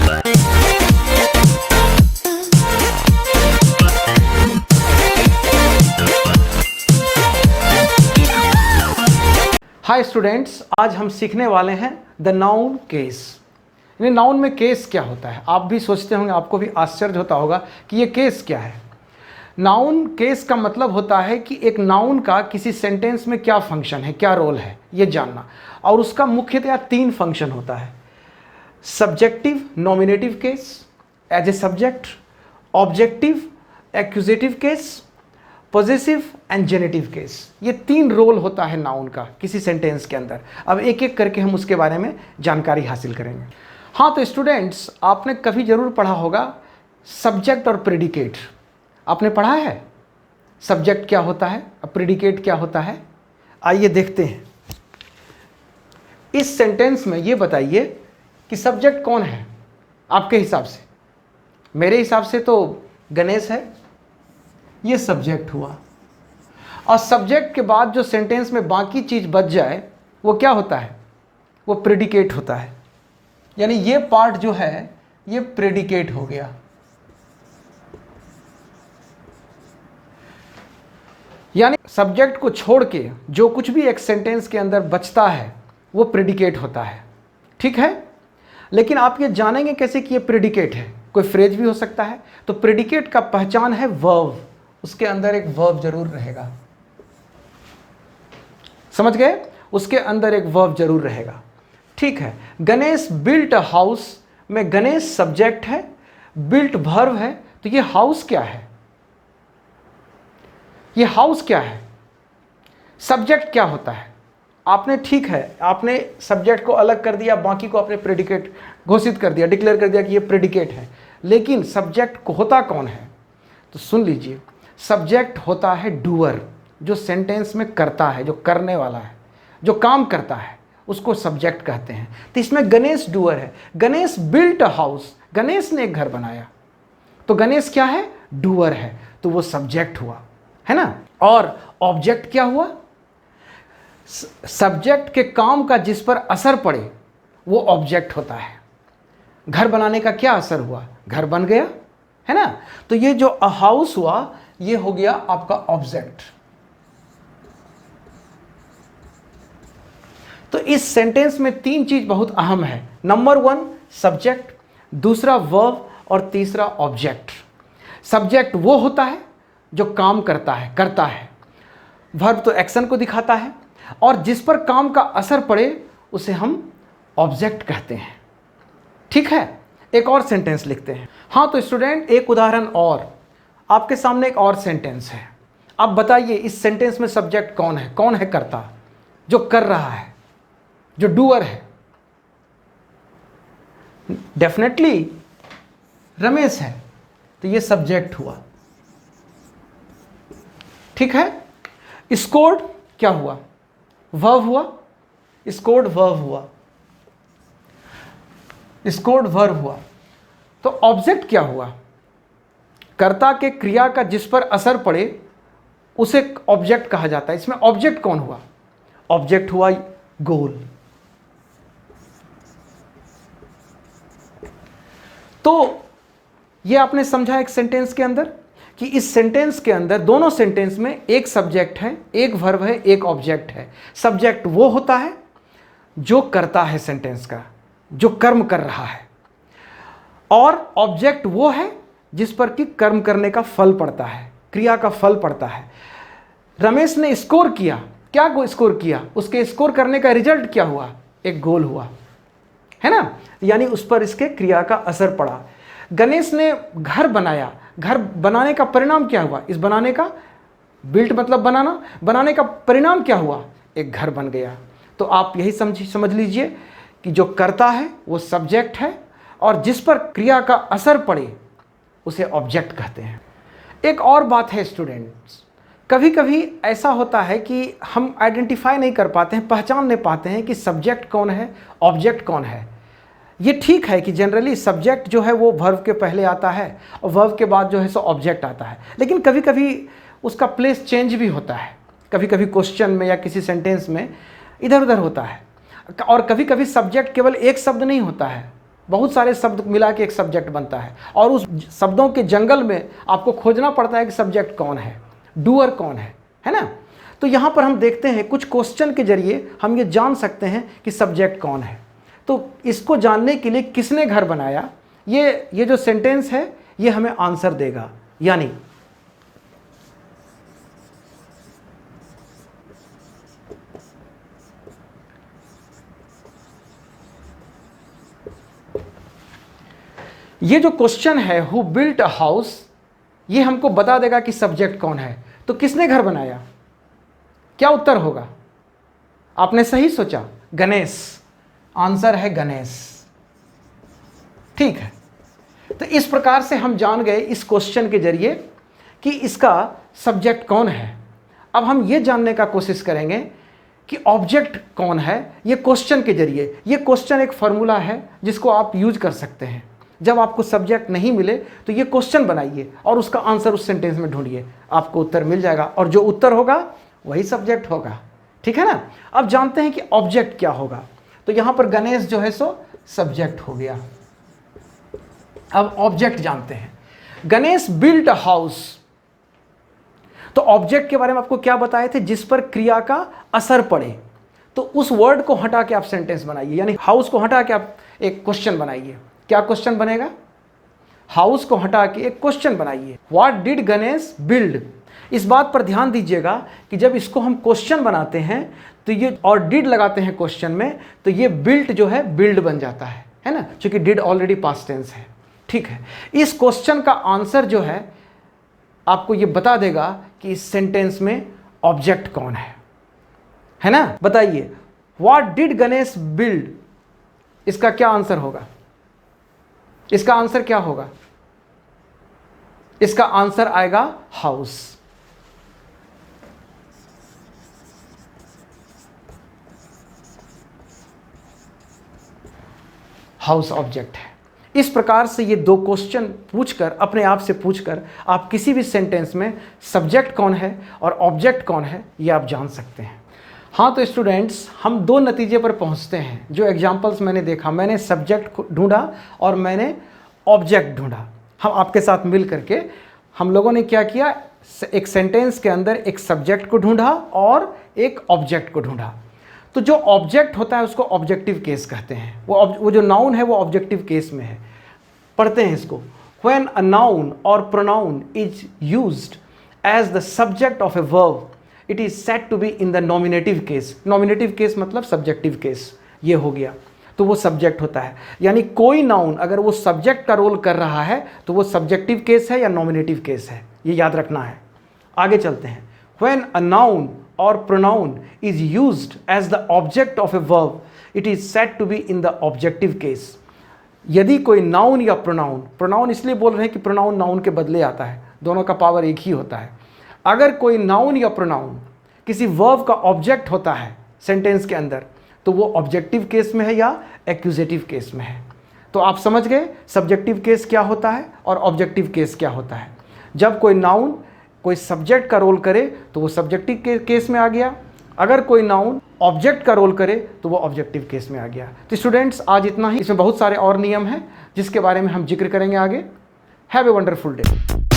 Hi students, आज हम सीखने वाले हैं द नाउन केस। यानी नाउन में केस क्या होता है। आप भी सोचते होंगे, आपको भी आश्चर्य होता होगा कि ये केस क्या है। नाउन केस का मतलब होता है कि एक नाउन का किसी सेंटेंस में क्या फंक्शन है, क्या रोल है, ये जानना। और उसका मुख्यतया 3 फंक्शन होता है: subjective nominative case, as a subject, objective accusative case, possessive and genitive case. ये 3 रोल होता है नाउन का किसी सेंटेंस के अंदर। अब एक एक करके हम उसके बारे में जानकारी हासिल करेंगे। हाँ, तो स्टूडेंट्स, आपने कभी जरूर पढ़ा होगा सब्जेक्ट और प्रेडिकेट। आपने पढ़ा है सब्जेक्ट क्या होता है और प्रेडिकेट क्या होता है। आइए देखते हैं। इस सेंटेंस में ये बताइए कि सब्जेक्ट कौन है आपके हिसाब से। मेरे हिसाब से तो गणेश है, ये सब्जेक्ट हुआ। और सब्जेक्ट के बाद जो सेंटेंस में बाकी चीज बच जाए वो क्या होता है, वो प्रेडिकेट होता है। यानी ये पार्ट जो है ये प्रेडिकेट हो गया। यानी सब्जेक्ट को छोड़ के जो कुछ भी एक सेंटेंस के अंदर बचता है वो प्रेडिकेट होता है। ठीक है, लेकिन आप ये जानेंगे कैसे कि ये प्रेडिकेट है। कोई फ्रेज भी हो सकता है। तो प्रेडिकेट का पहचान है वर्ब, उसके अंदर एक वर्ब जरूर रहेगा। समझ गए, उसके अंदर एक वर्ब जरूर रहेगा। ठीक है, गणेश बिल्ट अ हाउस में गणेश सब्जेक्ट है, बिल्ट वर्ब है। तो ये हाउस क्या है, ये हाउस क्या है, सब्जेक्ट क्या होता है। आपने, ठीक है, आपने सब्जेक्ट को अलग कर दिया, बाकी को आपने प्रेडिकेट घोषित कर दिया, डिक्लेयर कर दिया कि ये प्रेडिकेट है। लेकिन सब्जेक्ट होता कौन है, तो सुन लीजिए। सब्जेक्ट होता है डूअर, जो सेंटेंस में करता है, जो करने वाला है, जो काम करता है, उसको सब्जेक्ट कहते हैं। तो इसमें गणेश डूअर है। Ganesh built a house, Ganesh ने एक घर बनाया। तो गणेश क्या है, डूअर है, तो वो सब्जेक्ट हुआ, है ना। और ऑब्जेक्ट क्या हुआ, सब्जेक्ट के काम का जिस पर असर पड़े वो ऑब्जेक्ट होता है। घर बनाने का क्या असर हुआ, घर बन गया, है ना। तो ये जो अ हाउस हुआ ये हो गया आपका ऑब्जेक्ट। तो इस सेंटेंस में 3 चीज बहुत अहम है। नंबर 1 सब्जेक्ट, दूसरा वर्ब और तीसरा ऑब्जेक्ट। सब्जेक्ट वो होता है जो काम करता है, वर्ब तो एक्शन को दिखाता है, और जिस पर काम का असर पड़े उसे हम ऑब्जेक्ट कहते हैं। ठीक है, एक और सेंटेंस लिखते हैं। हाँ, तो स्टूडेंट, एक उदाहरण और आपके सामने, एक और सेंटेंस है। अब बताइए इस सेंटेंस में सब्जेक्ट कौन है, कौन है कर्ता, जो कर रहा है, जो डूअर है। डेफिनेटली रमेश है, तो ये सब्जेक्ट हुआ। ठीक है, स्कोर्ड क्या हुआ, वर्ब हुआ। स्कोर्ड वर्ब हुआ, स्कोर्ड वर्ब हुआ। तो ऑब्जेक्ट क्या हुआ, कर्ता के क्रिया का जिस पर असर पड़े उसे ऑब्जेक्ट कहा जाता है। इसमें ऑब्जेक्ट कौन हुआ, ऑब्जेक्ट हुआ गोल। तो ये आपने समझा एक सेंटेंस के अंदर कि इस सेंटेंस के अंदर, दोनों सेंटेंस में एक सब्जेक्ट है, एक वर्ब है, एक ऑब्जेक्ट है। सब्जेक्ट वो होता है जो करता है सेंटेंस का, जो कर्म कर रहा है, और ऑब्जेक्ट वो है जिस पर कि कर्म करने का फल पड़ता है, क्रिया का फल पड़ता है। रमेश ने स्कोर किया, क्या स्कोर किया, उसके स्कोर करने का रिजल्ट क्या हुआ, एक गोल हुआ, है ना। यानी उस पर इसके क्रिया का असर पड़ा। गणेश ने घर बनाया, घर बनाने का परिणाम क्या हुआ, इस बनाने का, बिल्ट मतलब बनाना, बनाने का परिणाम क्या हुआ, एक घर बन गया। तो आप यही समझ लीजिए कि जो करता है वो सब्जेक्ट है, और जिस पर क्रिया का असर पड़े उसे ऑब्जेक्ट कहते हैं। एक और बात है स्टूडेंट्स, कभी कभी ऐसा होता है कि हम आइडेंटिफाई नहीं कर पाते हैं, पहचान नहीं पाते हैं कि सब्जेक्ट कौन है, ऑब्जेक्ट कौन है। ये ठीक है कि जनरली सब्जेक्ट जो है वो वर्ब के पहले आता है और वर्ब के बाद जो है सो ऑब्जेक्ट आता है, लेकिन कभी कभी उसका प्लेस चेंज भी होता है। कभी कभी क्वेश्चन में या किसी सेंटेंस में इधर उधर होता है, और कभी कभी सब्जेक्ट केवल एक शब्द नहीं होता है, बहुत सारे शब्द मिला के एक सब्जेक्ट बनता है, और उस शब्दों के जंगल में आपको खोजना पड़ता है कि सब्जेक्ट कौन है, डूअर कौन है ना। तो यहाँ पर हम देखते हैं कुछ क्वेश्चन के जरिए हम ये जान सकते हैं कि सब्जेक्ट कौन है। तो इसको जानने के लिए किसने घर बनाया, ये जो सेंटेंस है ये हमें आंसर देगा। यानी ये जो क्वेश्चन है हु बिल्ट अ हाउस, ये हमको बता देगा कि सब्जेक्ट कौन है। तो किसने घर बनाया, क्या उत्तर होगा? आपने सही सोचा, गणेश। आंसर है गणेश। ठीक है, तो इस प्रकार से हम जान गए इस क्वेश्चन के जरिए कि इसका सब्जेक्ट कौन है। अब हम ये जानने का कोशिश करेंगे कि ऑब्जेक्ट कौन है, ये क्वेश्चन के जरिए। ये क्वेश्चन एक फॉर्मूला है जिसको आप यूज कर सकते हैं। जब आपको सब्जेक्ट नहीं मिले तो ये क्वेश्चन बनाइए और उसका आंसर उस सेंटेंस में ढूंढिए, आपको उत्तर मिल जाएगा, और जो उत्तर होगा वही सब्जेक्ट होगा। ठीक है ना। अब जानते हैं कि ऑब्जेक्ट क्या होगा। तो यहां पर गणेश जो है सो सब्जेक्ट हो गया। अब ऑब्जेक्ट जानते हैं, गणेश बिल्ट अ हाउस। तो ऑब्जेक्ट के बारे में आपको क्या बताए थे, जिस पर क्रिया का असर पड़े। तो उस वर्ड को हटा के आप सेंटेंस बनाइए, यानी हाउस को हटा के आप एक क्वेश्चन बनाइए। क्या क्वेश्चन बनेगा? हाउस को हटा के एक क्वेश्चन बनाइए, व्हाट डिड गणेश बिल्ड। इस बात पर ध्यान दीजिएगा कि जब इसको हम क्वेश्चन बनाते हैं तो ये और डिड लगाते हैं क्वेश्चन में, तो ये बिल्ट जो है बिल्ड बन जाता है ना, क्योंकि डिड ऑलरेडी पास्ट टेंस है। ठीक है, इस क्वेश्चन का आंसर जो है आपको ये बता देगा कि इस सेंटेंस में ऑब्जेक्ट कौन है ना। बताइए, व्हाट डिड गणेश बिल्ड, इसका क्या आंसर होगा? इसका आंसर क्या होगा? इसका आंसर आएगा हाउस। हाउस ऑब्जेक्ट है। इस प्रकार से ये दो क्वेश्चन पूछकर, अपने आप से पूछकर, आप किसी भी सेंटेंस में सब्जेक्ट कौन है और ऑब्जेक्ट कौन है ये आप जान सकते हैं। हाँ, तो स्टूडेंट्स, हम दो नतीजे पर पहुंचते हैं। जो एग्जाम्पल्स मैंने देखा, मैंने सब्जेक्ट ढूंढा और मैंने ऑब्जेक्ट ढूंढा। हम आपके साथ मिल करके हम लोगों ने क्या किया, एक सेंटेंस के अंदर एक सब्जेक्ट को ढूंढा और एक ऑब्जेक्ट को ढूंढा। तो जो ऑब्जेक्ट होता है उसको ऑब्जेक्टिव केस कहते हैं। वो जो नाउन है वो ऑब्जेक्टिव केस में है। पढ़ते हैं इसको। व्हेन अ नाउन और pronoun is used as the subject of a verb, it is said to be in the nominative case. Nominative case मतलब सब्जेक्टिव केस, ये हो गया, तो वो सब्जेक्ट होता है। यानी कोई नाउन अगर वो सब्जेक्ट का रोल कर रहा है तो वो सब्जेक्टिव केस है या नॉमिनेटिव केस है, ये याद रखना है। आगे चलते हैं। व्हेन अ नाउन और pronoun is used as the object of a verb, it is said to be in the objective case. यदि कोई नाउन या प्रोनाउन, प्रोनाउन इसलिए बोल रहे हैं कि प्रोनाउन नाउन के बदले आता है, दोनों का पावर एक ही होता है। अगर कोई नाउन या प्रोनाउन किसी वर्ब का ऑब्जेक्ट होता है सेंटेंस के अंदर, तो वो ऑब्जेक्टिव केस में है या एक्यूजेटिव केस में है। तो आप समझ गए सब्जेक्टिव केस क्या होता है और ऑब्जेक्टिव केस क्या होता है। जब कोई नाउन कोई सब्जेक्ट का रोल करे तो वो सब्जेक्टिव केस में आ गया, अगर कोई नाउन ऑब्जेक्ट का रोल करे तो वो ऑब्जेक्टिव केस में आ गया। तो स्टूडेंट्स, आज इतना ही। इसमें बहुत सारे और नियम हैं जिसके बारे में हम जिक्र करेंगे आगे। Have a wonderful day.